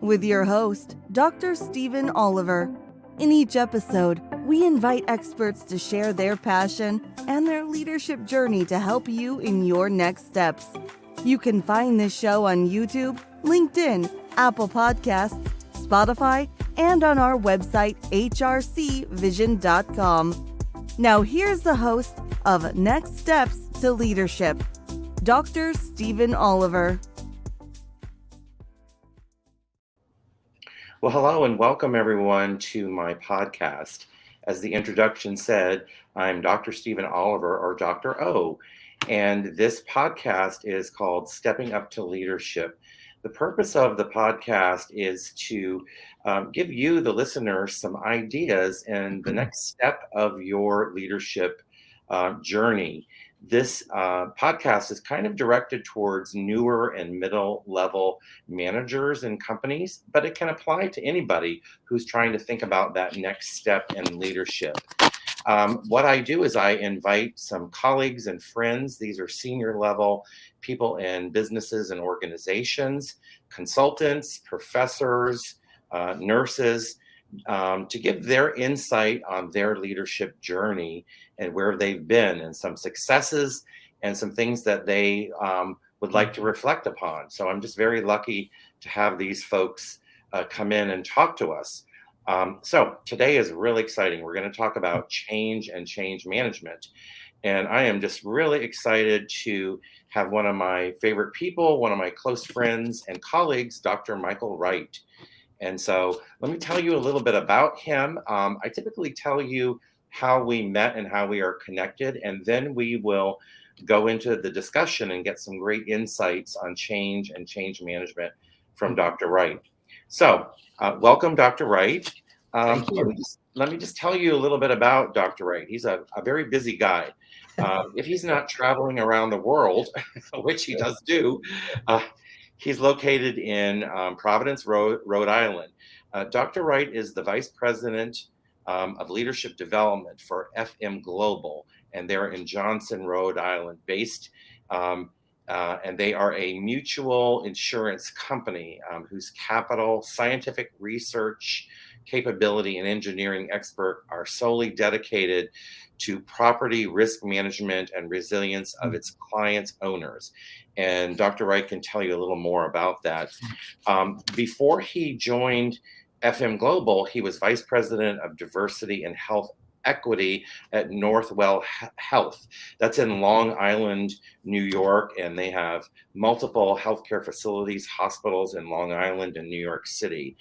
with your host, Dr. Stephen Oliver. In each episode, we invite experts to share their passion and their leadership journey to help you in your next steps. You can find this show on YouTube, LinkedIn, Apple Podcasts, Spotify, and on our website, hrcvision.com. Now here's the host of Next Steps to Leadership, Dr. Stephen Oliver. Well, hello and welcome everyone to my podcast. As the introduction said, I'm Dr. Stephen Oliver, or Dr. O, and this podcast is called Stepping Up to Leadership. The purpose of the podcast is to give you, the listener, some ideas in the next step of your leadership journey. This podcast is kind of directed towards newer and middle level managers and companies, but it can apply to anybody who's trying to think about that next step in leadership. What I do is I invite some colleagues and friends. These are senior level people in businesses and organizations, consultants, professors, nurses, to give their insight on their leadership journey and where they've been, and some successes and some things that they would like to reflect upon. So I'm just very lucky to have these folks come in and talk to us. So today is really exciting. We're going to talk about change and change management. And I am just really excited to have one of my favorite people, one of my close friends and colleagues, Dr. Michael Wright. And so let me tell you a little bit about him. I typically tell you how we met and how we are connected, and then we will go into the discussion and get some great insights on change and change management from Dr. Wright. So welcome, Dr. Wright. Thank you. Let me just tell you a little bit about Dr. Wright. He's a very busy guy. If he's not traveling around the world, which he does do, he's located in Providence, Rhode Island. Dr. Wright is the Vice President of Leadership Development for FM Global, and they're in Johnson, Rhode Island, based, and they are a mutual insurance company whose capital, scientific research, capability, and engineering expert are solely dedicated to property risk management and resilience of its clients' owners. And Dr. Wright can tell you a little more about that. Before he joined FM Global, he was Vice President of Diversity and Health Equity at Northwell Health. That's in Long Island, New York, and they have multiple healthcare facilities, hospitals in Long Island and New York City.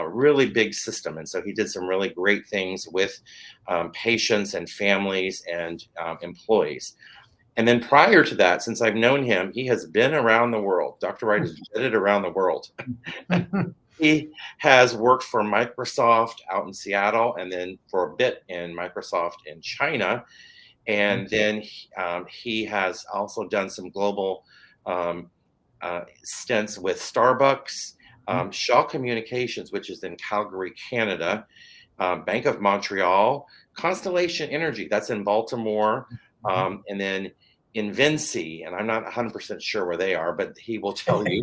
Really big system. And so he did some really great things with patients and families and employees. And then prior to that, since I've known him, he has been around the world. Dr. Wright has jetted around the world. He has worked for Microsoft out in Seattle, and then for a bit in Microsoft in China. And then he has also done some global stints with Starbucks, Shaw Communications, which is in Calgary, Canada, Bank of Montreal, Constellation Energy, that's in Baltimore, and then Invinci, and I'm not 100% sure where they are, but he will tell you.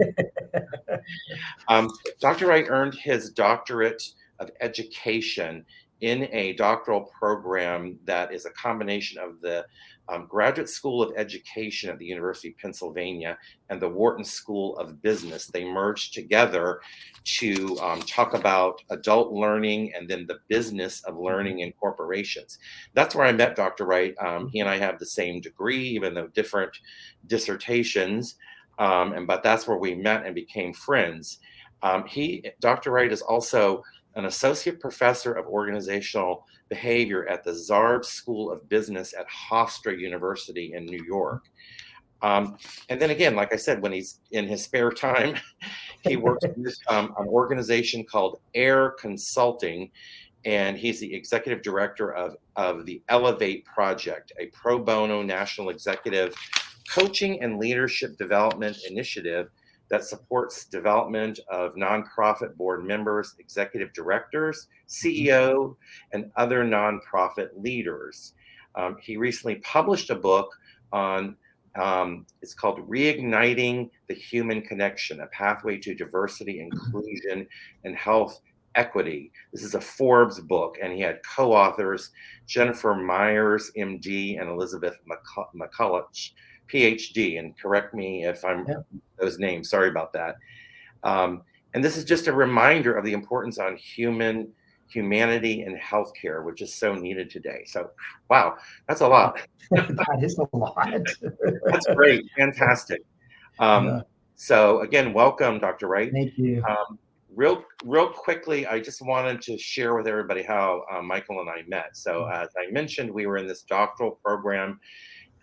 Dr. Wright earned his doctorate of education in a doctoral program that is a combination of the Graduate School of Education at the University of Pennsylvania and the Wharton School of Business. They merged together to talk about adult learning and then the business of learning in corporations. That's where I met Dr. Wright. He and I have the same degree, even though different dissertations, but that's where we met and became friends. Dr. Wright is also an associate professor of organizational behavior at the Zarb School of Business at Hofstra University in New York. And then again, like I said, when he's in his spare time, he works with an organization called AIR Consulting, and he's the executive director of the Elevate Project, a pro bono national executive coaching and leadership development initiative that supports development of nonprofit board members, executive directors, CEO, and other nonprofit leaders. He recently published a book on It's called Reigniting the Human Connection, a Pathway to Diversity, Inclusion, and Health Equity. This is a Forbes book, and he had co-authors Jennifer Myers, MD, and Elizabeth McCulloch, PhD. And correct me if I'm those names. Sorry about that. And this is just a reminder of the importance on humanity and healthcare, which is so needed today. So, wow, that's a lot. That is a lot. That's great. Fantastic. So again, welcome, Dr. Wright. Thank you. Real quickly, I just wanted to share with everybody how Michael and I met. So as I mentioned, we were in this doctoral program,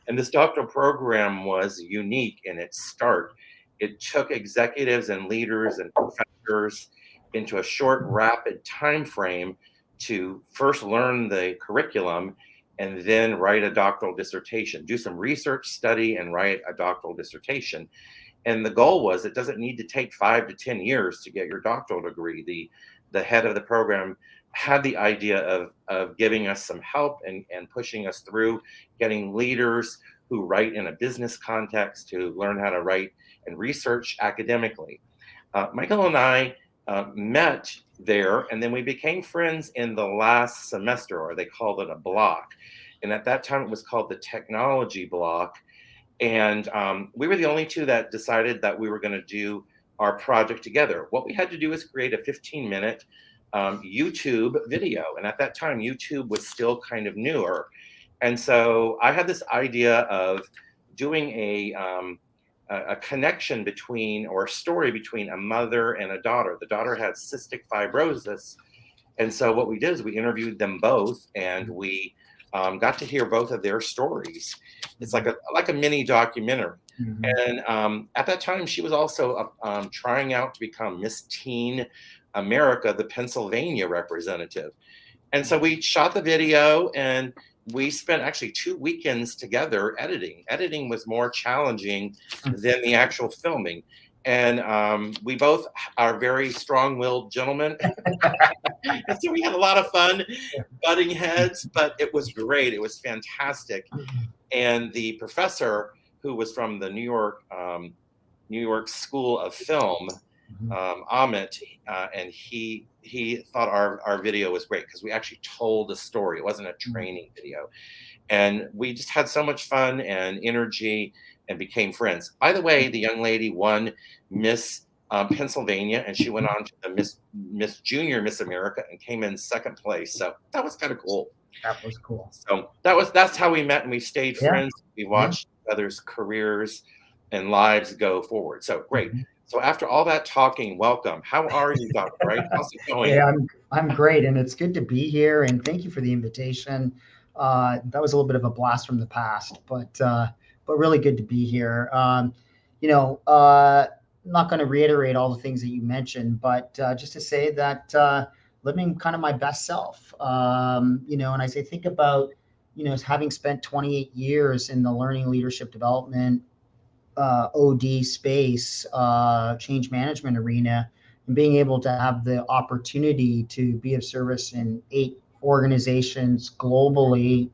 and this doctoral program was unique in its start. It took executives and leaders and professors into a short, rapid time frame to first learn the curriculum and then write a doctoral dissertation, do some research study and write a doctoral dissertation. And the goal was it doesn't need to take 5 to 10 years to get your doctoral degree. The head of the program had the idea of giving us some help and pushing us through, getting leaders who write in a business context to learn how to write and research academically. Michael and I met there, and then we became friends in the last semester, or they called it a block. And at that time, it was called the technology block. And we were the only two that decided that we were going to do our project together. What we had to do was create a 15-minute YouTube video. And at that time, YouTube was still kind of newer. And so I had this idea of doing a connection between, or a story between, a mother and a daughter. The daughter had cystic fibrosis. And so what we did is we interviewed them both, and we got to hear both of their stories. It's like a mini documentary. Mm-hmm. And at that time, she was also trying out to become Miss Teen America, the Pennsylvania representative. And so we shot the video, and we spent actually 2 weekends together editing. Editing was more challenging than the actual filming. And we both are very strong-willed gentlemen. And so we had a lot of fun butting heads, but it was great. It was fantastic. And the professor, who was from the New York School of Film, Amit, and he thought our video was great because we actually told a story. It wasn't a training video. And we just had so much fun and energy and became friends. By the way, the young lady won Miss Pennsylvania, and she went on to the Miss Junior Miss America and came in second place. So that was kind of cool. That was cool. So that's how we met, and we stayed friends. We watched each other's careers and lives go forward. So great. So after all that talking, welcome. How are you, Dr. Wright? How's it going? Yeah, I'm great, and it's good to be here. And thank you for the invitation. That was a little bit of a blast from the past, but really good to be here. I'm not going to reiterate all the things that you mentioned, but just to say that living kind of my best self. And as I think about, having spent 28 years in the learning, leadership development, OD space, change management arena, and being able to have the opportunity to be of service in 8 organizations globally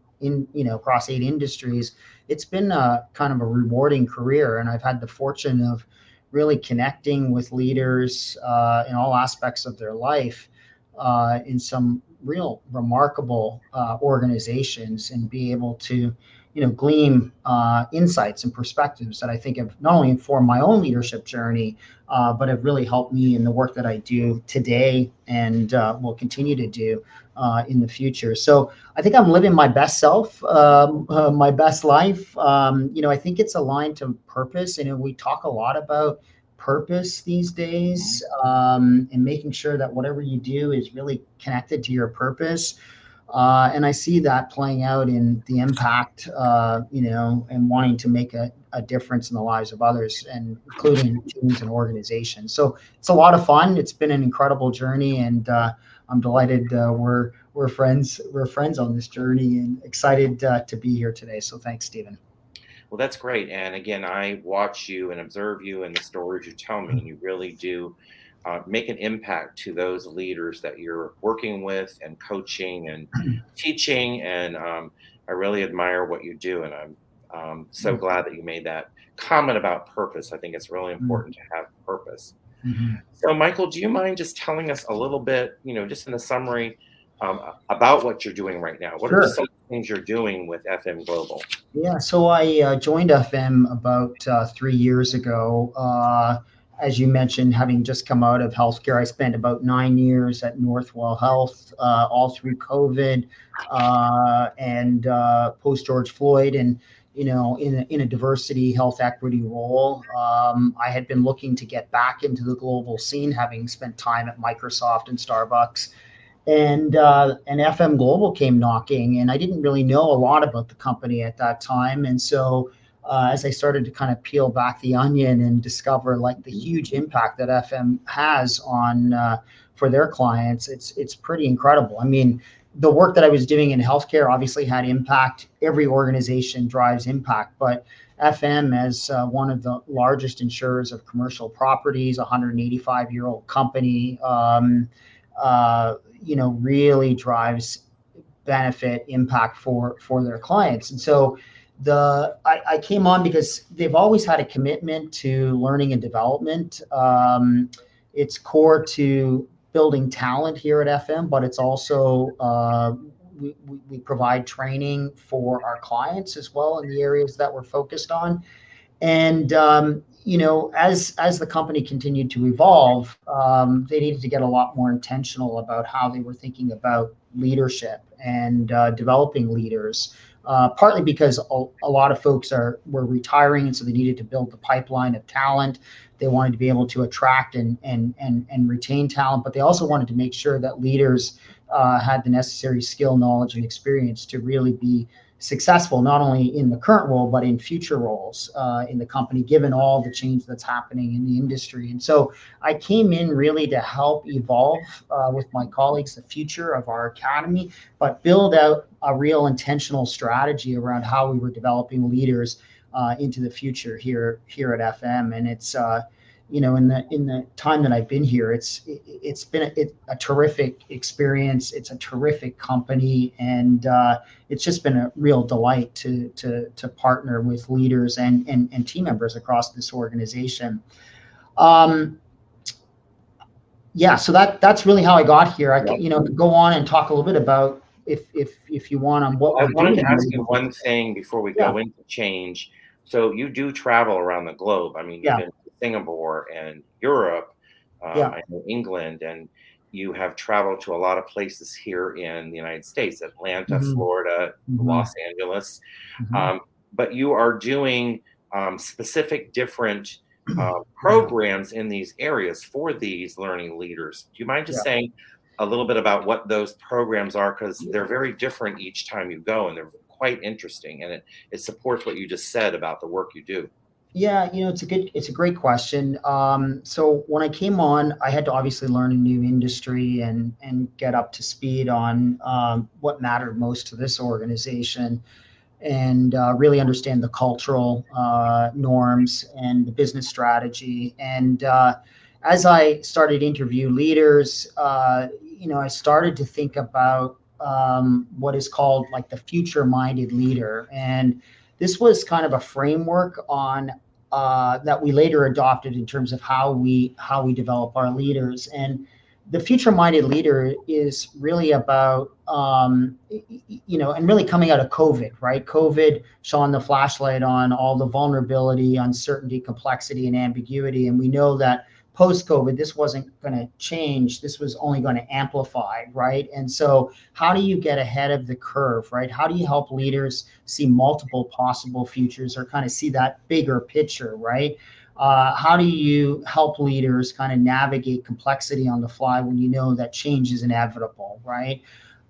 across 8 industries, it's been a kind of a rewarding career. And I've had the fortune of really connecting with leaders in all aspects of their life in some real remarkable organizations, and be able to glean insights and perspectives that I think have not only informed my own leadership journey, but have really helped me in the work that I do today and will continue to do in the future. So I think I'm living my best self, my best life. I think it's aligned to purpose. We talk a lot about purpose these days, and making sure that whatever you do is really connected to your purpose. And I see that playing out in the impact, and wanting to make a difference in the lives of others, and including teams and organizations. So it's a lot of fun. It's been an incredible journey, and I'm delighted we're friends. We're friends on this journey, and excited to be here today. So thanks, Stephen. Well, that's great. And again, I watch you and observe you and the stories you tell me, and you really do make an impact to those leaders that you're working with and coaching and teaching. And I really admire what you do. And So glad that you made that comment about purpose. I think it's really important to have purpose. Mm-hmm. So, Michael, do you mind just telling us a little bit, just in a summary, about what you're doing right now? What are Sure. some things you're doing with FM Global? Yeah, so I joined FM about 3 years ago. As you mentioned, having just come out of healthcare, I spent about 9 years at Northwell Health, all through COVID and post George Floyd, and in a diversity, health equity role. I had been looking to get back into the global scene, having spent time at Microsoft and Starbucks. And FM Global came knocking, and I didn't really know a lot about the company at that time. And so, as I started to kind of peel back the onion and discover like the huge impact that FM has on for their clients, it's pretty incredible. I mean, the work that I was doing in healthcare obviously had impact. Every organization drives impact, but FM, as one of the largest insurers of commercial properties, a 185-year-old company. Really drives benefit impact for their clients. And so I came on because they've always had a commitment to learning and development. It's core to building talent here at FM, but it's also we provide training for our clients as well in the areas that we're focused on. And as the company continued to evolve, they needed to get a lot more intentional about how they were thinking about leadership and developing leaders. Partly because a lot of folks were retiring, and so they needed to build the pipeline of talent. They wanted to be able to attract and retain talent, but they also wanted to make sure that leaders had the necessary skill, knowledge, and experience to really be successful, not only in the current role, but in future roles in the company, given all the change that's happening in the industry. And so I came in really to help evolve with my colleagues the future of our academy, but build out a real intentional strategy around how we were developing leaders into the future here at FM. And it's in the time that I've been here, it's been a terrific experience. It's a terrific company, and it's just been a real delight to partner with leaders and team members across this organization. So that's really how I got here. I could go on and talk a little bit about if you want on what I we're wanted doing. to ask you one thing before we go into change. So you do travel around the globe. I mean, you've been to Singapore and Europe, I know England, and you have traveled to a lot of places here in the United States, Atlanta, Florida, Los Angeles. But you are doing specific different programs in these areas for these learning leaders. Do you mind just saying a little bit about what those programs are? Because they're very different each time you go, and they're quite interesting, and it supports what you just said about the work you do. Yeah, it's a great question. So when I came on, I had to obviously learn a new industry and get up to speed on what mattered most to this organization, and really understand the cultural norms and the business strategy. And as I started to interview leaders, I started to think about what is called like the future-minded leader. And this was kind of a framework on that we later adopted in terms of how we develop our leaders. And the future-minded leader is really about, and really coming out of COVID, right? COVID shone the flashlight on all the vulnerability, uncertainty, complexity, and ambiguity. And we know that post-COVID, this wasn't going to change. This was only going to amplify, right? And so how do you get ahead of the curve, right? How do you help leaders see multiple possible futures, or kind of see that bigger picture, right? How do you help leaders kind of navigate complexity on the fly when you know that change is inevitable, right?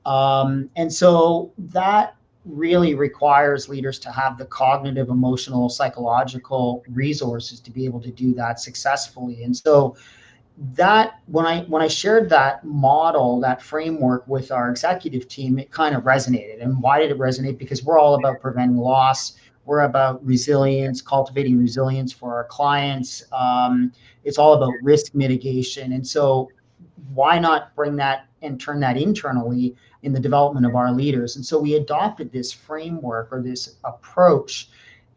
And so that really requires leaders to have the cognitive, emotional, psychological resources to be able to do that successfully. And so that when I shared that model, that framework with our executive team, it kind of resonated. And why did it resonate? Because we're all about preventing loss. We're about resilience, cultivating resilience for our clients. It's all about risk mitigation. And so why not bring that and turn that internally in the development of our leaders? And so we adopted this framework, or this approach,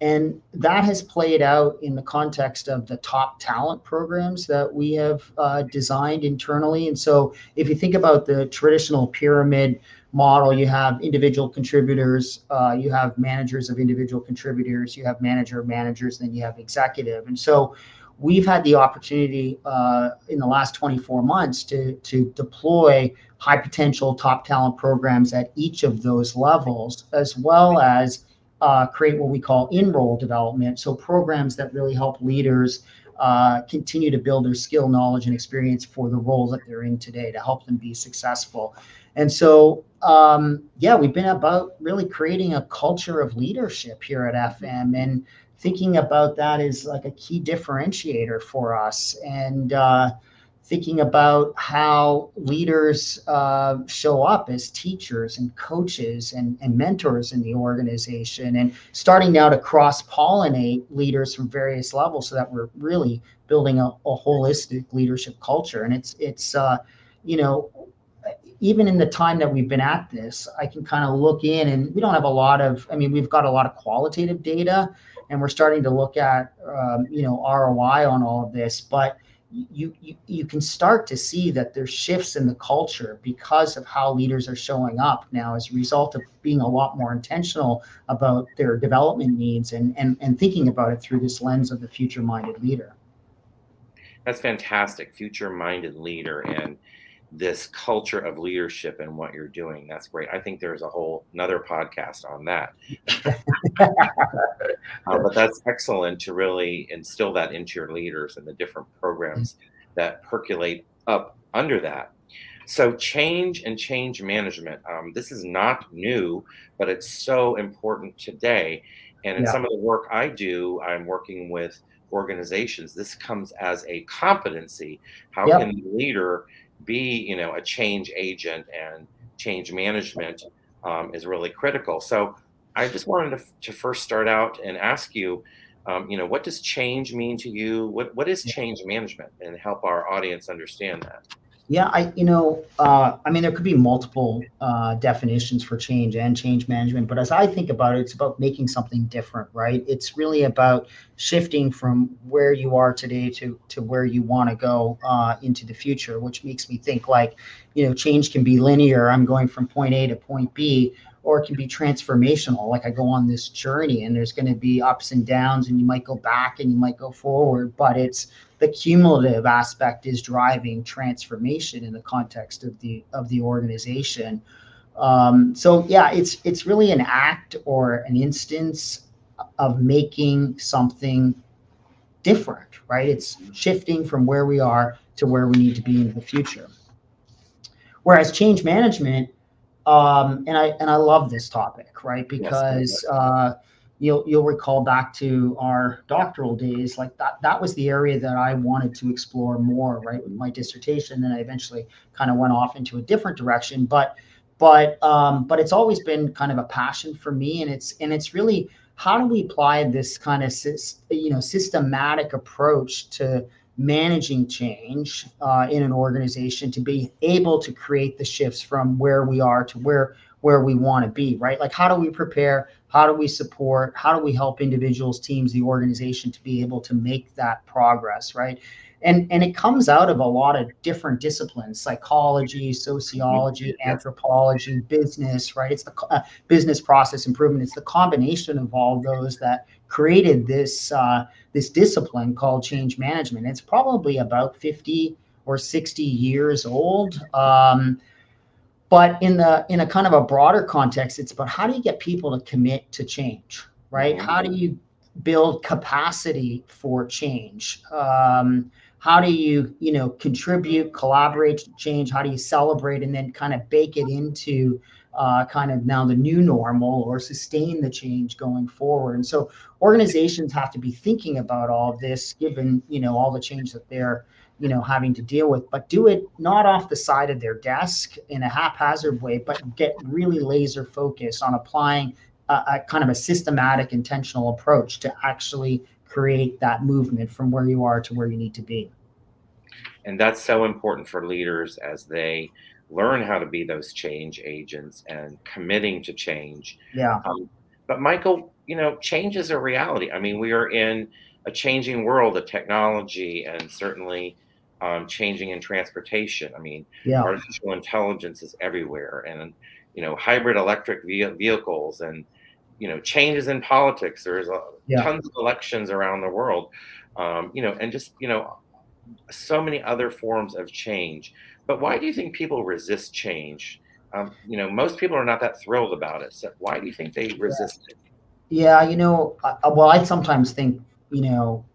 And that has played out in the context of the top talent programs that we have designed internally. And so if you think about the traditional pyramid model, you have individual contributors, you have managers of individual contributors, you have manager of managers, then you have executive. And so we've had the opportunity in the last 24 months to deploy high potential top talent programs at each of those levels, as well as create what we call in-role development. So programs that really help leaders continue to build their skill, knowledge, and experience for the role that they're in today to help them be successful. And so, we've been about really creating a culture of leadership here at FM, and thinking about that is like a key differentiator for us. And thinking about how leaders show up as teachers and coaches and mentors in the organization, and starting now to cross-pollinate leaders from various levels so that we're really building a holistic leadership culture. And it's even in the time that we've been at this, I can kind of look in, and we don't have a lot of, we've got a lot of qualitative data, and we're starting to look at, ROI on all of this, but you can start to see that there's shifts in the culture because of how leaders are showing up now as a result of being a lot more intentional about their development needs, and thinking about it through this lens of the future-minded leader. That's fantastic. Future-minded leader and this culture of leadership and what you're doing. That's great. I think there's a whole another podcast on that. But that's excellent to really instill that into your leaders and the different programs that percolate up under that. So change and change management. This is not new, but it's so important today. And in Yeah. some of the work I do, I'm working with organizations. This comes as a competency. How Yep. can the leader be, a change agent, and change management is really critical. So I just wanted to first start out and ask you, what does change mean to you? What is change management, and help our audience understand that? Yeah, there could be multiple definitions for change and change management, but as I think about it, it's about making something different, right? It's really about shifting from where you are today to where you want to go into the future, which makes me think like, change can be linear. I'm going from point A to point B, or it can be transformational. Like I go on this journey, and there's going to be ups and downs, and you might go back and you might go forward, but it's the cumulative aspect is driving transformation in the context of the organization. It's really an act or an instance of making something different, right? It's shifting from where we are to where we need to be in the future. Whereas change management, and I love this topic, right? Because you'll recall back to our doctoral days, like that was the area that I wanted to explore more, right, with my dissertation. And I eventually kind of went off into a different direction, but it's always been kind of a passion for me, and it's really, how do we apply this kind of systematic approach to managing change in an organization to be able to create the shifts from where we are to where we want to be, right? Like, how do we prepare? How do we support? How do we help individuals, teams, the organization to be able to make that progress, right? And it comes out of a lot of different disciplines: psychology, sociology, anthropology, business, right? It's the business process improvement. It's the combination of all those that created this discipline called change management. It's probably about 50 or 60 years old. But in a kind of a broader context, it's about how do you get people to commit to change, right? How do you build capacity for change? How do you, contribute, collaborate to change? How do you celebrate and then kind of bake it into kind of now the new normal, or sustain the change going forward? And so organizations have to be thinking about all of this, given, all the change that they're, having to deal with, but do it not off the side of their desk in a haphazard way, but get really laser focused on applying a kind of a systematic, intentional approach to actually create that movement from where you are to where you need to be. And that's so important for leaders as they learn how to be those change agents and committing to change. Yeah. But Michael, change is a reality. I mean, we are in a changing world of technology, and certainly changing in transportation. I mean, Yeah, artificial intelligence is everywhere, and hybrid electric vehicles, and changes in politics. There's yeah. tons of elections around the world, and just so many other forms of change. But why do you think people resist change? Most people are not that thrilled about it. So why do you think they resist it? Yeah, well, I sometimes think,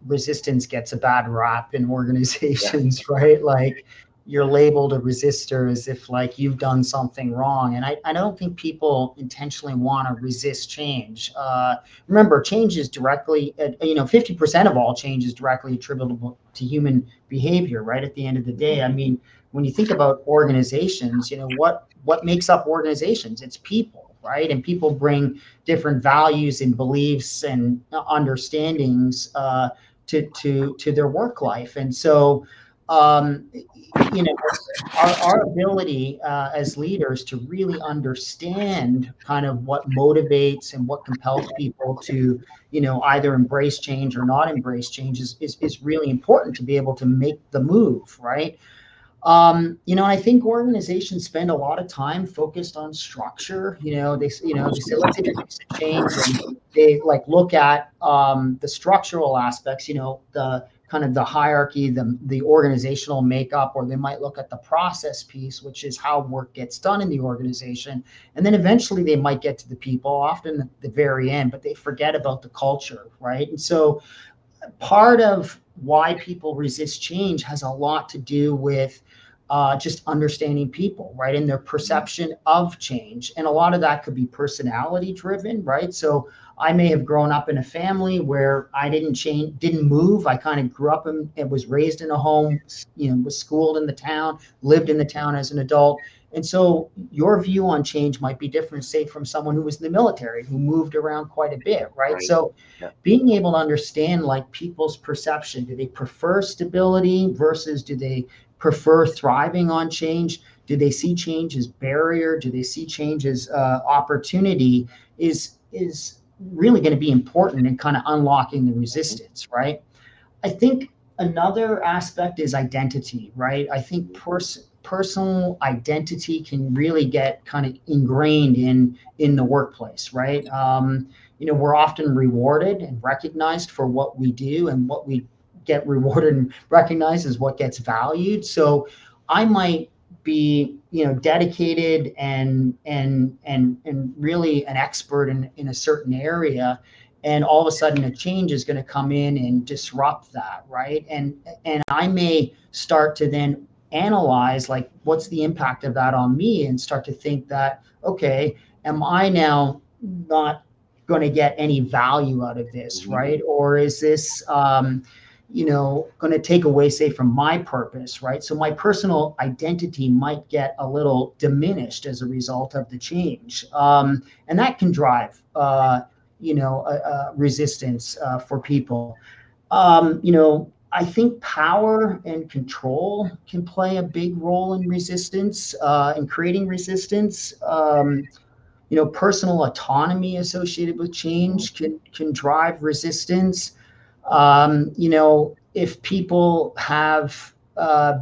resistance gets a bad rap in Yeah, organizations, right? Like you're labeled a resistor as if like you've done something wrong. And I don't think people intentionally want to resist change. Remember, change is directly, 50% of all change is directly attributable to human behavior, right? At the end of the day, I mean, when you think about organizations, what makes up organizations? It's people, right? And people bring different values and beliefs and understandings to their work life. And so, um, you know, our ability as leaders to really understand kind of what motivates and what compels people to, either embrace change or not embrace change is really important to be able to make the move, right? And I think organizations spend a lot of time focused on structure. They say let's introduce a change, and they like look at the structural aspects. The kind of the hierarchy, the organizational makeup, or they might look at the process piece, which is how work gets done in the organization, and then eventually they might get to the people, often at the very end, but they forget about the culture, right? And so part of why people resist change has a lot to do with just understanding people, right, and their perception of change. And a lot of that could be personality driven, right? So I may have grown up in a family where I didn't move. I kind of grew up and was raised in a home, was schooled in the town, lived in the town as an adult. And so your view on change might be different, say, from someone who was in the military, who moved around quite a bit, right? right. So Yeah. being able to understand like people's perception, do they prefer stability versus do they prefer thriving on change? Do they see change as barrier? Do they see change as opportunity? Is really going to be important in kind of unlocking the resistance, right? I think another aspect is identity, right? I think personal identity can really get kind of ingrained in the workplace, right? We're often rewarded and recognized for what we do, and what we get rewarded and recognized is what gets valued. So I might be, dedicated and really an expert in a certain area, and all of a sudden a change is going to come in and disrupt that, right? And I may start to then analyze like what's the impact of that on me, and start to think that, okay, am I now not going to get any value out of this, Mhm. right? Or is this going to take away, say, from my purpose, right? So my personal identity might get a little diminished as a result of the change, and that can drive resistance for people. I think power and control can play a big role in resistance, in creating resistance. Personal autonomy associated with change can drive resistance. If people have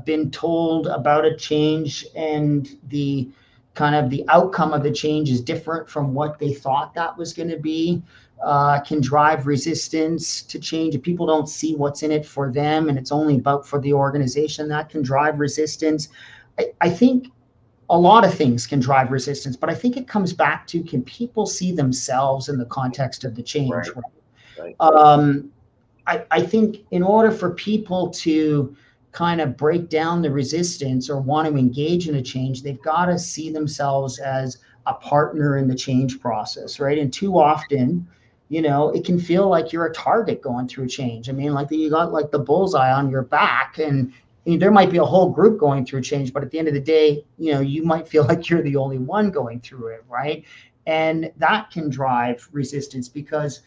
been told about a change, and the kind of the outcome of the change is different from what they thought that was going to be, can drive resistance to change. If people don't see what's in it for them, and it's only about for the organization, that can drive resistance. I think a lot of things can drive resistance, but I think it comes back to, can people see themselves in the context of the change, Right. right? Right. I think in order for people to kind of break down the resistance or want to engage in a change, they've got to see themselves as a partner in the change process, right? And too often, it can feel like you're a target going through change. I mean, like you got like the bullseye on your back, and there might be a whole group going through change, but at the end of the day, you might feel like you're the only one going through it, right? And that can drive resistance because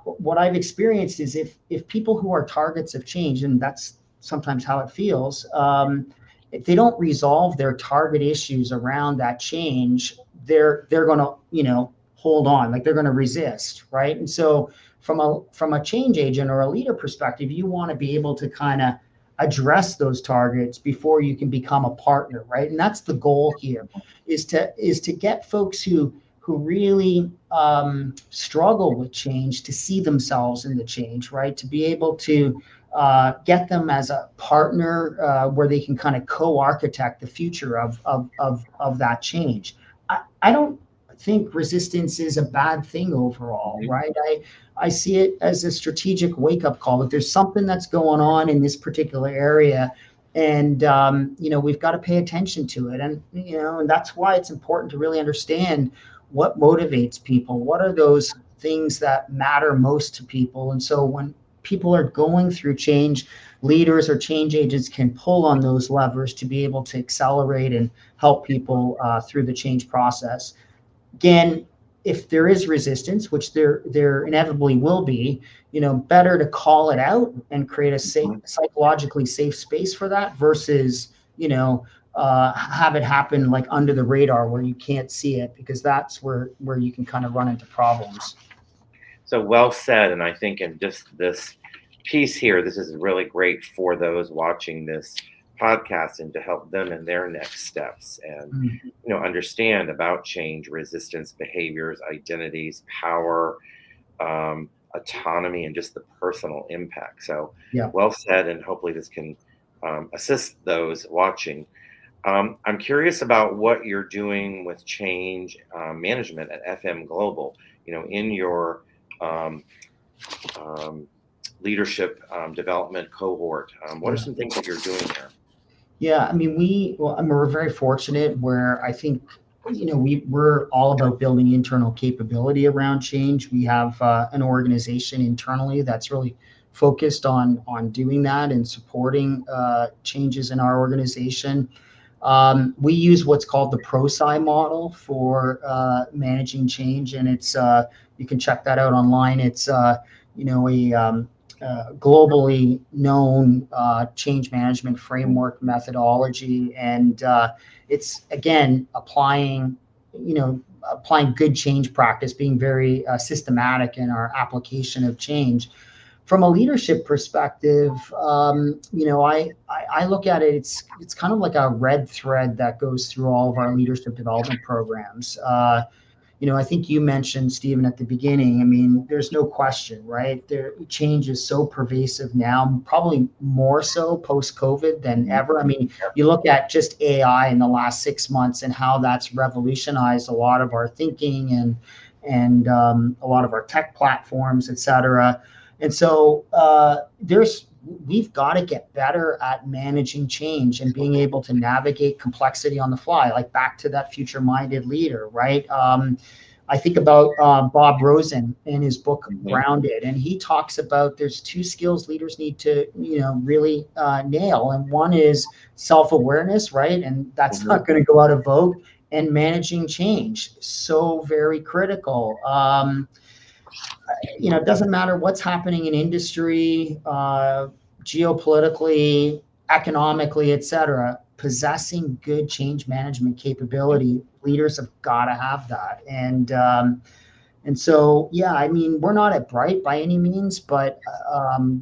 what I've experienced is, if people who are targets of change, and that's sometimes how it feels, if they don't resolve their target issues around that change, they're going to hold on, like they're going to resist, right? And so from a change agent or a leader perspective, you want to be able to kind of address those targets before you can become a partner, right? And that's the goal here, is to get folks who really struggle with change to see themselves in the change, right? To be able to get them as a partner where they can kind of co-architect the future of that change. I don't think resistance is a bad thing overall, Mhm. right? I see it as a strategic wake-up call that there's something that's going on in this particular area, and we've got to pay attention to it. And and that's why it's important to really understand what motivates people, what are those things that matter most to people. And so when people are going through change, leaders or change agents can pull on those levers to be able to accelerate and help people through the change process. Again, if there is resistance, which there inevitably will be, better to call it out and create a safe, Mhm. psychologically safe space for that versus, have it happen like under the radar where you can't see it, because that's where you can kind of run into problems. So well said. And I think in just this piece here, this is really great for those watching this podcast and to help them in their next steps and Mm. understand about change, resistance, behaviors, identities, power, autonomy, and just the personal impact. So Yeah. well said, and hopefully this can assist those watching. I'm curious about what you're doing with change management at FM Global. In your um, um, leadership development cohort, what are Yeah. some things that you're doing there? Yeah, I mean, we're very fortunate where I think, we're all about building internal capability around change. We have an organization internally that's really focused on doing that and supporting changes in our organization. We use what's called the ProSci model for managing change, and it's you can check that out online. It's a globally known change management framework methodology, and it's again applying good change practice, being very systematic in our application of change. From a leadership perspective, I look at it. It's kind of like a red thread that goes through all of our leadership development programs. I think you mentioned, Stephen, at the beginning. I mean, there's no question, right? Change is so pervasive now, probably more so post-COVID than ever. I mean, you look at just AI in the last 6 months and how that's revolutionized a lot of our thinking and a lot of our tech platforms, et cetera. And so we've got to get better at managing change and being able to navigate complexity on the fly, like back to that future-minded leader, right? I think about Bob Rosen in his book Mhm. Grounded, and he talks about there's two skills leaders need to, really nail, and one is self-awareness, right? And that's Mhm. not going to go out of vogue. And managing change, so very critical. It doesn't matter what's happening in industry, geopolitically, economically, et cetera. Possessing good change management capability, leaders have got to have that. And so, yeah, I mean, we're not at Bright by any means, but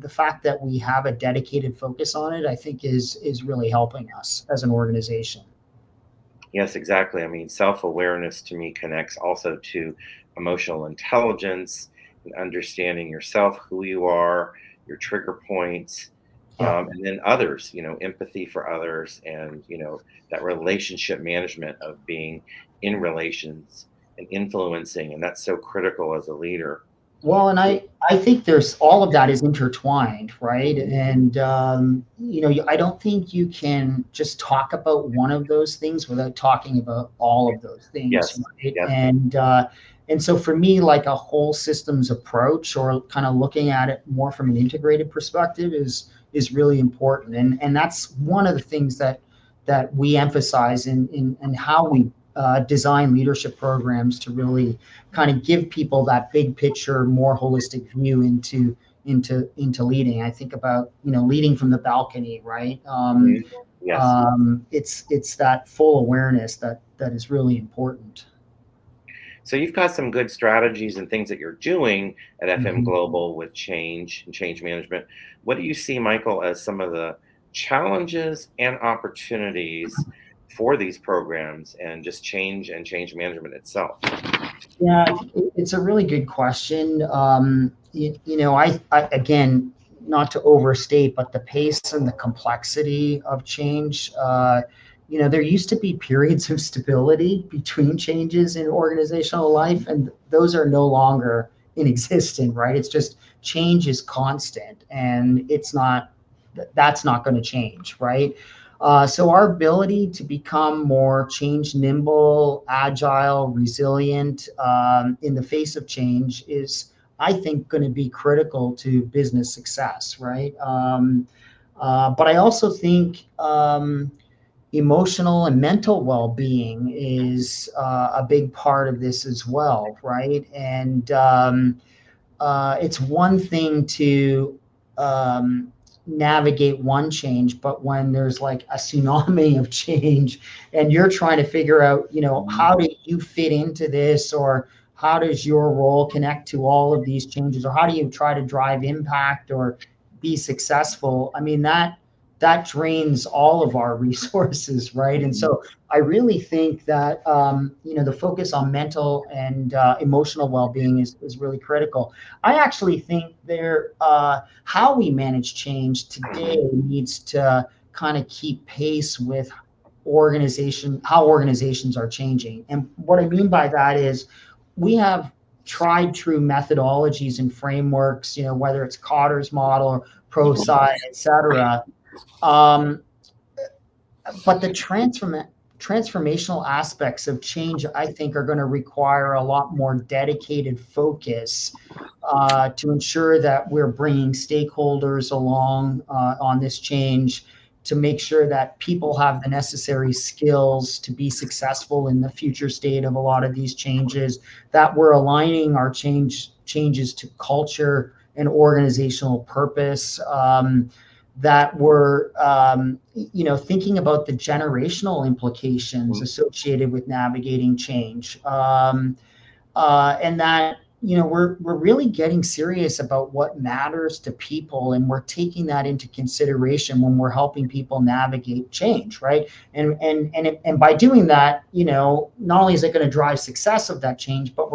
the fact that we have a dedicated focus on it, I think, is really helping us as an organization. Yes, exactly. I mean, self awareness to me connects also to emotional intelligence and understanding yourself, who you are, your trigger points, Yeah. and then others, empathy for others, and, that relationship management of being in relations and influencing. And that's so critical as a leader. Well, and I think there's all of that is intertwined, right? Mhm. And I don't think you can just talk about one of those things without talking about all of those things, Yes. right? Yes. And so for me, like a whole systems approach or kind of looking at it more from an integrated perspective is really important. And that's one of the things that we emphasize in how we design leadership programs to really kind of give people that big picture, more holistic view into leading. I think about leading from the balcony, right? Mhm. Yes. It's that full awareness that is really important. So you've got some good strategies and things that you're doing at FM Mhm. Global with change and change management. What do you see, Michael, as some of the challenges and opportunities for these programs and just change and change management itself? Yeah, I think it's a really good question. I again, not to overstate, but the pace and the complexity of change. There used to be periods of stability between changes in organizational life, and those are no longer in existence, right? It's just change is constant, and that's not going to change, right? So our ability to become more change nimble, agile, resilient in the face of change is, I think, going to be critical to business success, right? But I also think emotional and mental well-being is a big part of this as well, right? And it's one thing to um, navigate one change, but when there's like a tsunami of change and you're trying to figure out, how do you fit into this, or how does your role connect to all of these changes, or how do you try to drive impact or be successful? I mean, that drains all of our resources, right? And so I really think that the focus on mental and emotional well-being is really critical. I actually think how we manage change today needs to kind of keep pace with how organizations are changing. And what I mean by that is we have tried true methodologies and frameworks, whether it's Cotter's model or ProSci, et cetera. Um, but the transformational aspects of change, I think, are going to require a lot more dedicated focus to ensure that we're bringing stakeholders along on this change, to make sure that people have the necessary skills to be successful in the future state of a lot of these changes, that we're aligning our changes to culture and organizational purpose. That we're thinking about the generational implications associated with navigating change, and that we're really getting serious about what matters to people, and we're taking that into consideration when we're helping people navigate change, right? And by doing that, not only is it going to drive success of that change, but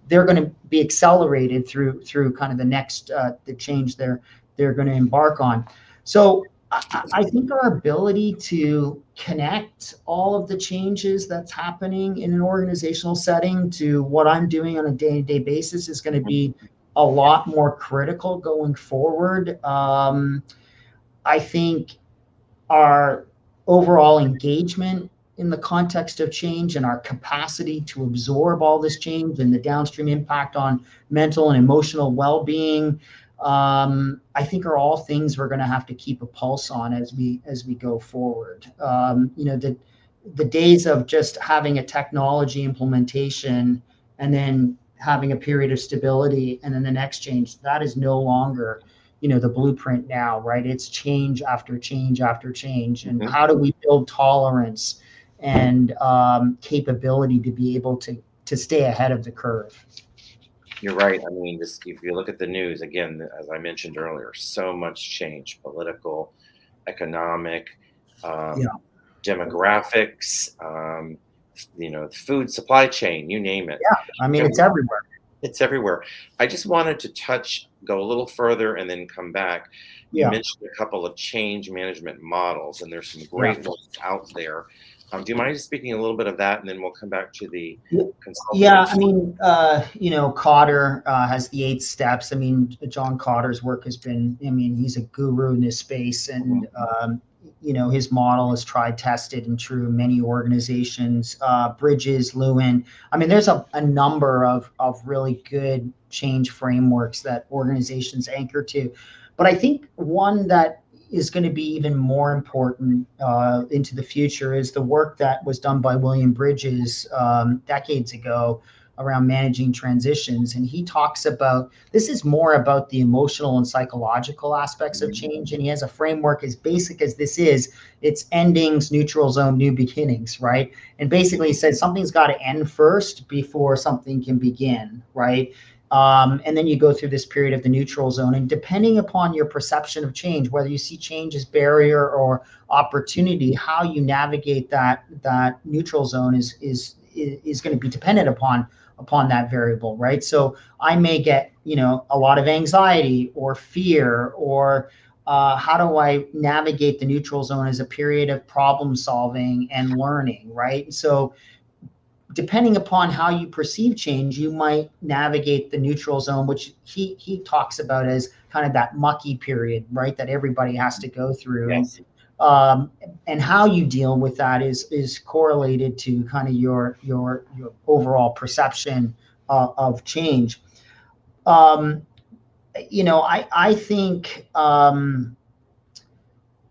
they're going to be accelerated through kind of the change they're going to embark on. So I think our ability to connect all of the changes that's happening in an organizational setting to what I'm doing on a day-to-day basis is going to be a lot more critical going forward. I think our overall engagement in the context of change and our capacity to absorb all this change and the downstream impact on mental and emotional well-being, I think are all things we're going to have to keep a pulse on as we go forward. The days of just having a technology implementation and then having a period of stability and then the next change, that is no longer the blueprint now, right? It's change after change after change. And how do we build tolerance and capability to be able to stay ahead of the curve? You're right. I mean, just if you look at the news, again, as I mentioned earlier, so much change, political, economic, Yeah. demographics, food supply chain, you name it. Yeah. I mean, it's everywhere. It's everywhere. I just wanted to go a little further and then come back. You Yeah. mentioned a couple of change management models, and there's some great ones out there. Do you mind just speaking a little bit of that, and then we'll come back to the consultant? Yeah, I mean, Cotter has the 8 steps. I mean, John Cotter's work has been, he's a guru in this space, and his model is tried, tested, and true in many organizations. Bridges, Lewin. I mean, there's a number of really good change frameworks that organizations anchor to. But I think one that is going to be even more important into the future is the work that was done by William Bridges decades ago around managing transitions. And he talks about, this is more about the emotional and psychological aspects of change. And he has a framework as basic as this is, it's endings, neutral zone, new beginnings, right? And basically he says something's got to end first before something can begin, right? And then you go through this period of the neutral zone, and depending upon your perception of change, whether you see change as barrier or opportunity, how you navigate that neutral zone is going to be dependent upon that variable, right? So I may get, a lot of anxiety or fear, or how do I navigate the neutral zone as a period of problem solving and learning, right? So depending upon how you perceive change, you might navigate the neutral zone, which he talks about as kind of that mucky period, right, that everybody has to go through. Yes. And how you deal with that is correlated to kind of your overall perception of change. I think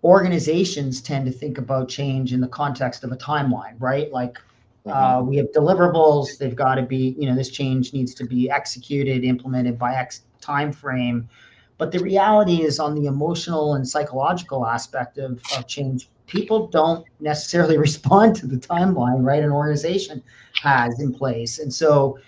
organizations tend to think about change in the context of a timeline, right? Like, we have deliverables. They've got to be, this change needs to be executed, implemented by X time frame. But the reality is, on the emotional and psychological aspect of change, people don't necessarily respond to the timeline, right, an organization has in place. And so,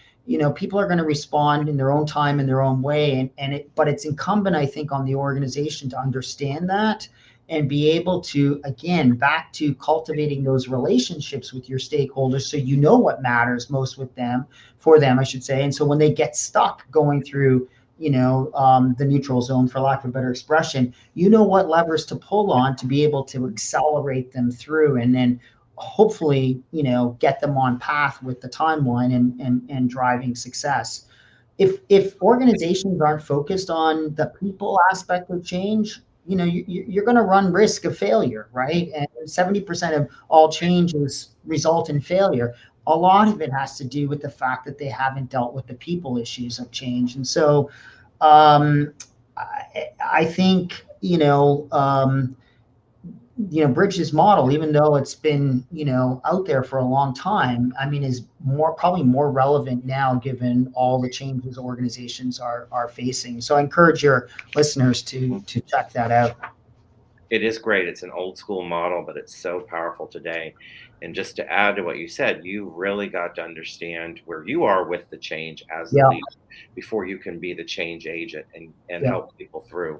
people are going to respond in their own time, in their own way. But it's incumbent, I think, on the organization to understand that and be able to, again, back to cultivating those relationships with your stakeholders, so what matters most for them, I should say. And so when they get stuck going through, the neutral zone, for lack of a better expression, what levers to pull on to be able to accelerate them through, and then hopefully, get them on path with the timeline and driving success. If organizations aren't focused on the people aspect of change, you're going to run risk of failure, right? And 70% of all changes result in failure. A lot of it has to do with the fact that they haven't dealt with the people issues of change. And so I think, Bridges' model, even though it's been, out there for a long time, is probably more relevant now, given all the changes organizations are facing. So I encourage your listeners to check that out. It is great. It's an old school model, but it's so powerful today. And just to add to what you said, you really got to understand where you are with the change as the leader before you can be the change agent and help people through.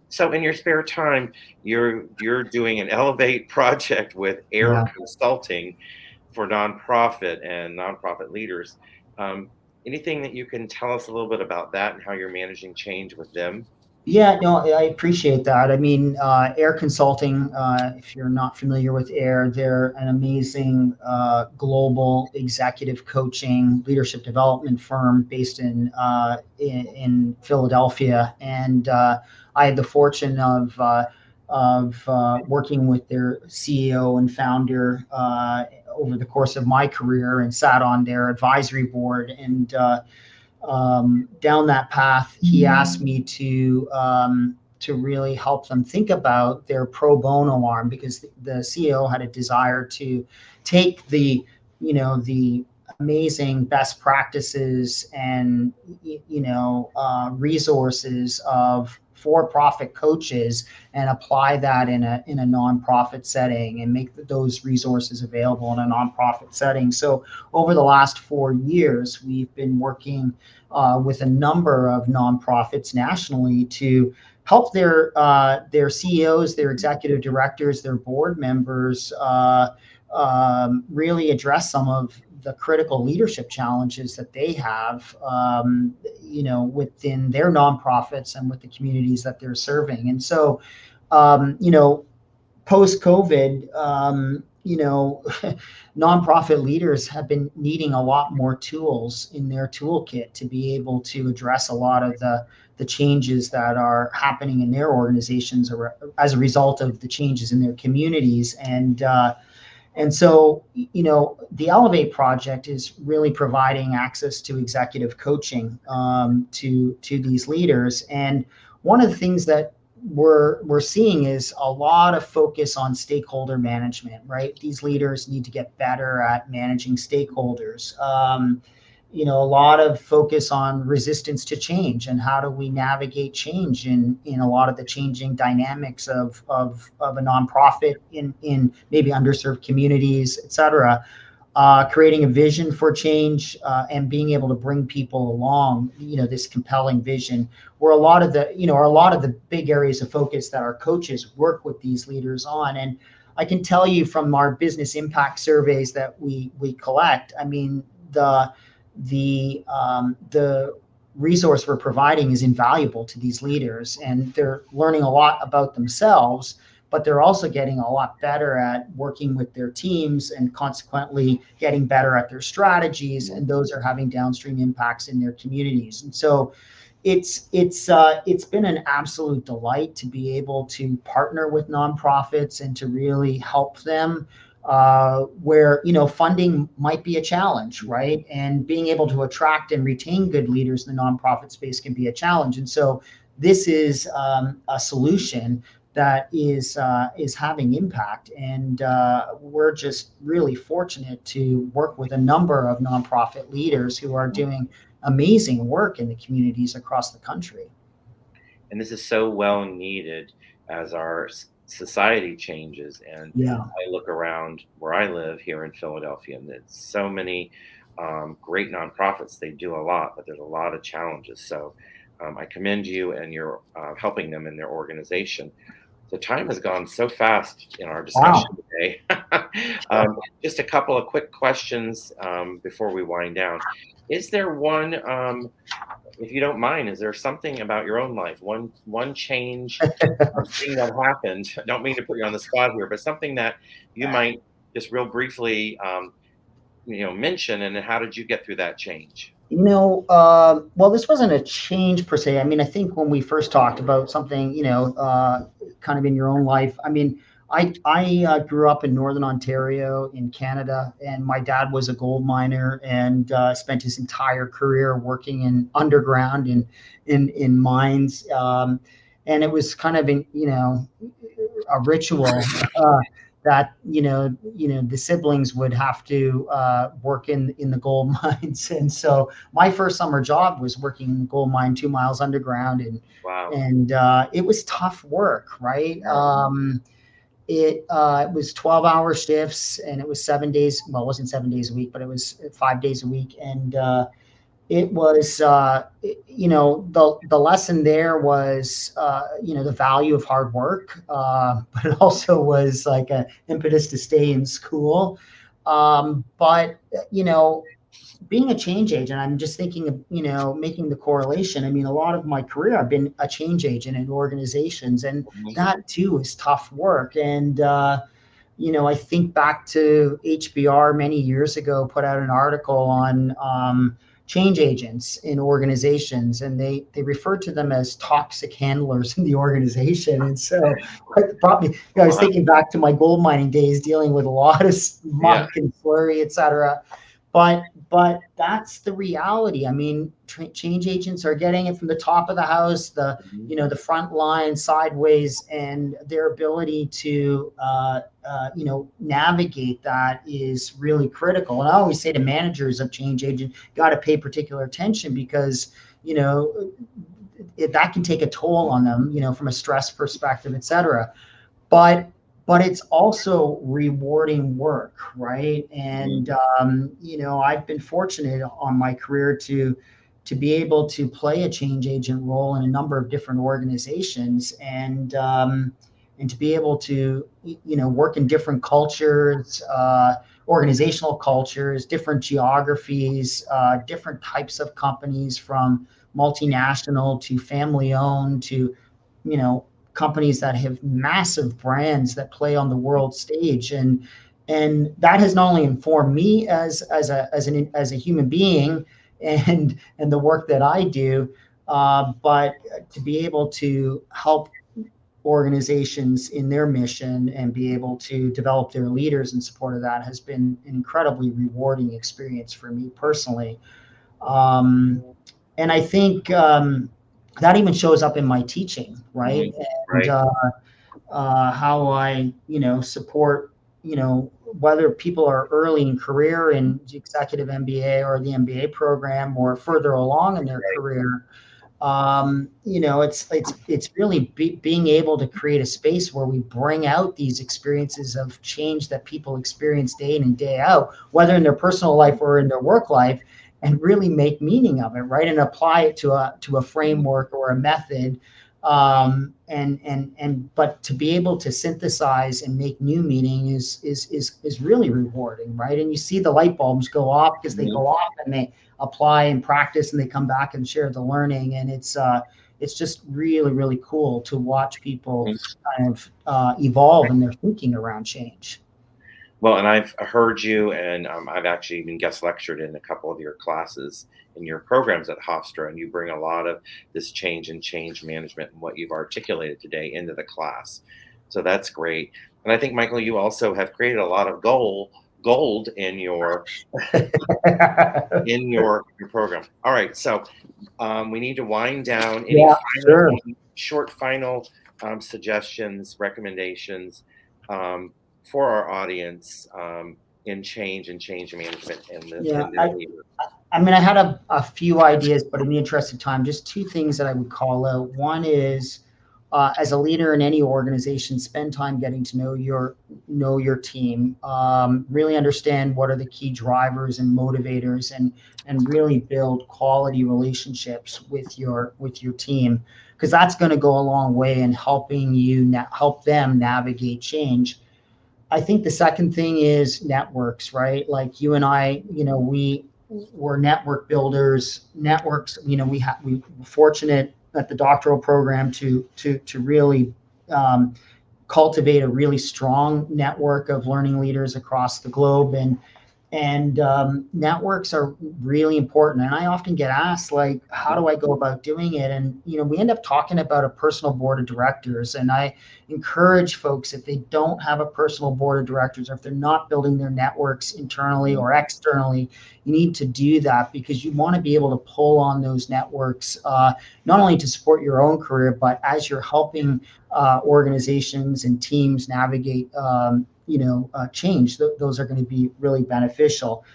So in your spare time, you're doing an Elevate project with Air Consulting for nonprofit and nonprofit leaders. Anything that you can tell us a little bit about that and how you're managing change with them? Yeah, no, I appreciate that. Air Consulting, if you're not familiar with Air, they're an amazing global executive coaching leadership development firm based in Philadelphia. And I had the fortune of working with their CEO and founder over the course of my career, and sat on their advisory board. And down that path, he asked me to really help them think about their pro bono arm, because the CEO had a desire to take the amazing best practices and resources of for-profit coaches and apply that in a nonprofit setting, and make those resources available in a nonprofit setting. So over the last 4 years, we've been working with a number of nonprofits nationally to help their CEOs, their executive directors, their board members really address some of the critical leadership challenges that they have, within their nonprofits and with the communities that they're serving. And so, post-COVID, nonprofit leaders have been needing a lot more tools in their toolkit to be able to address a lot of the changes that are happening in their organizations as a result of the changes in their communities. And so, the Elevate project is really providing access to executive coaching to these leaders. And one of the things that we're seeing is a lot of focus on stakeholder management, right? These leaders need to get better at managing stakeholders. A lot of focus on resistance to change and how do we navigate change in a lot of the changing dynamics of a nonprofit in maybe underserved communities, et cetera. Creating a vision for change and being able to bring people along, this compelling vision, where a lot of the big areas of focus that our coaches work with these leaders on. And I can tell you from our business impact surveys that we collect, I mean, the resource we're providing is invaluable to these leaders, and they're learning a lot about themselves, but they're also getting a lot better at working with their teams and consequently getting better at their strategies, and those are having downstream impacts in their communities. And so it's been an absolute delight to be able to partner with nonprofits and to really help them where funding might be a challenge, right? And being able to attract and retain good leaders in the nonprofit space can be a challenge. And so this is a solution that is having impact, and we're just really fortunate to work with a number of nonprofit leaders who are doing amazing work in the communities across the country. And this is so well needed as our society changes. And Yeah. I look around where I live here in Philadelphia, and there's so many great nonprofits. They do a lot, but there's a lot of challenges. So I commend you, and you're helping them in their organization. The time has gone so fast in our discussion today. Just a couple of quick questions before we wind down. Is there one, if you don't mind, is there something about your own life, one change, thing that happened? I don't mean to put you on the spot here, but something that you might just real briefly, mention, and how did you get through that change? Well, this wasn't a change per se. I mean, I think when we first talked about something, kind of in your own life, I mean, I grew up in Northern Ontario in Canada, and my dad was a gold miner and spent his entire career working in underground in mines. And it was kind of a ritual that the siblings would have to work in the gold mines. And so my first summer job was working in the gold mine 2 miles underground, and Wow. and it was tough work, right? It was 12-hour shifts, and it was 7 days. Well, it wasn't 7 days a week, but it was 5 days a week. And it was, the lesson there was, the value of hard work, but it also was like an impetus to stay in school. But being a change agent, I'm just thinking of, making the correlation. I mean, a lot of my career, I've been a change agent in organizations, and that too is tough work. And, I think back to HBR many years ago, put out an article on change agents in organizations, and they referred to them as toxic handlers in the organization. And so probably, I was thinking back to my gold mining days, dealing with a lot of muck and slurry, et cetera. But that's the reality. I mean, change agents are getting it from the top of the house, the front line, sideways, and their ability to navigate that is really critical. And I always say to managers of change agent, got to pay particular attention, because that can take a toll on them, from a stress perspective, et cetera. But it's also rewarding work, right? And I've been fortunate on my career to be able to play a change agent role in a number of different organizations, and to be able to work in different cultures, organizational cultures, different geographies, different types of companies, from multinational to family owned to companies that have massive brands that play on the world stage. And that has not only informed me as a human being and the work that I do, but to be able to help organizations in their mission and be able to develop their leaders in support of that has been an incredibly rewarding experience for me personally. And I think that even shows up in my teaching, right? And Right. how I, support, whether people are early in career in the executive MBA or the MBA program or further along in their career. It's really being able to create a space where we bring out these experiences of change that people experience day in and day out, whether in their personal life or in their work life, and really make meaning of it, right? And apply it to a framework or a method. But to be able to synthesize and make new meaning is really rewarding, right? And you see the light bulbs go off because they go off and they apply and practice and they come back and share the learning. And it's just really, really cool to watch people kind of evolve in their thinking around change. Well, and I've heard you, and I've actually even guest lectured in a couple of your classes in your programs at Hofstra, and you bring a lot of this change and change management and what you've articulated today into the class. So that's great. And I think, Michael, you also have created a lot of gold in your your program. All right, so we need to wind down. Any short final suggestions, recommendations for our audience in change and change management? I had a few ideas, but in the interest of time, just two things that I would call out. One is, as a leader in any organization, spend time getting to know your team, really understand what are the key drivers and motivators, and really build quality relationships with your team, because that's going to go a long way in helping help them navigate change. I think the second thing is networks, right? Like you and I, we're network builders. Networks, we were fortunate at the doctoral program to really cultivate a really strong network of learning leaders across the globe, and networks are really important. And I often get asked, like, how do I go about doing it? And we end up talking about a personal board of directors. And I encourage folks, if they don't have a personal board of directors, or if they're not building their networks internally or externally, you need to do that, because you want to be able to pull on those networks, not only to support your own career, but as you're helping organizations and teams navigate change. Those are going to be really beneficial.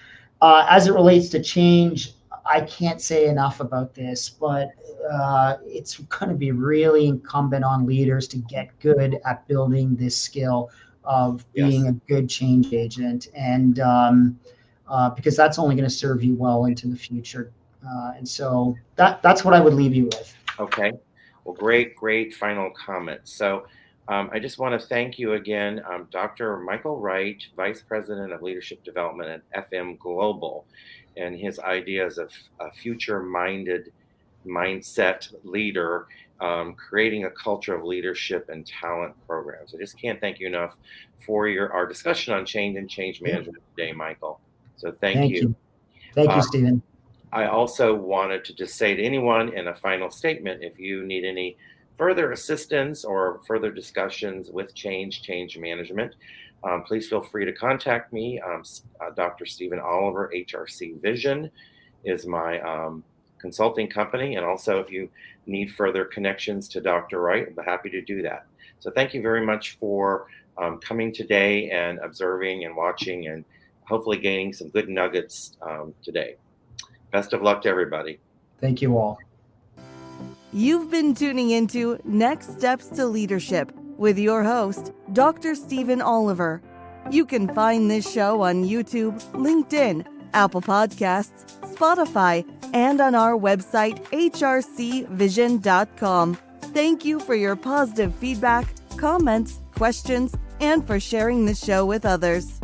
As it relates to change, I can't say enough about this, but it's going to be really incumbent on leaders to get good at building this skill of being a good change agent, and because that's only going to serve you well into the future. And so that's what I would leave you with. Okay. Well, great final comments. So I just want to thank you again, Dr. Michael Wright, Vice President of Leadership Development at FM Global, and his ideas of a future-minded mindset leader, creating a culture of leadership and talent programs. I just can't thank you enough for our discussion on change and change management today, Michael. So thank you. Thank you, Stephen. I also wanted to just say to anyone in a final statement, if you need any further assistance or further discussions with change management, please feel free to contact me. Dr. Stephen Oliver, HRC Vision, is my consulting company. And also, if you need further connections to Dr. Wright, I'll be happy to do that. So thank you very much for coming today and observing and watching, and hopefully gaining some good nuggets today. Best of luck to everybody. Thank you all. You've been tuning into Next Steps to Leadership with your host, Dr. Stephen Oliver. You can find this show on YouTube, LinkedIn, Apple Podcasts, Spotify, and on our website, hrcvision.com. Thank you for your positive feedback, comments, questions, and for sharing the show with others.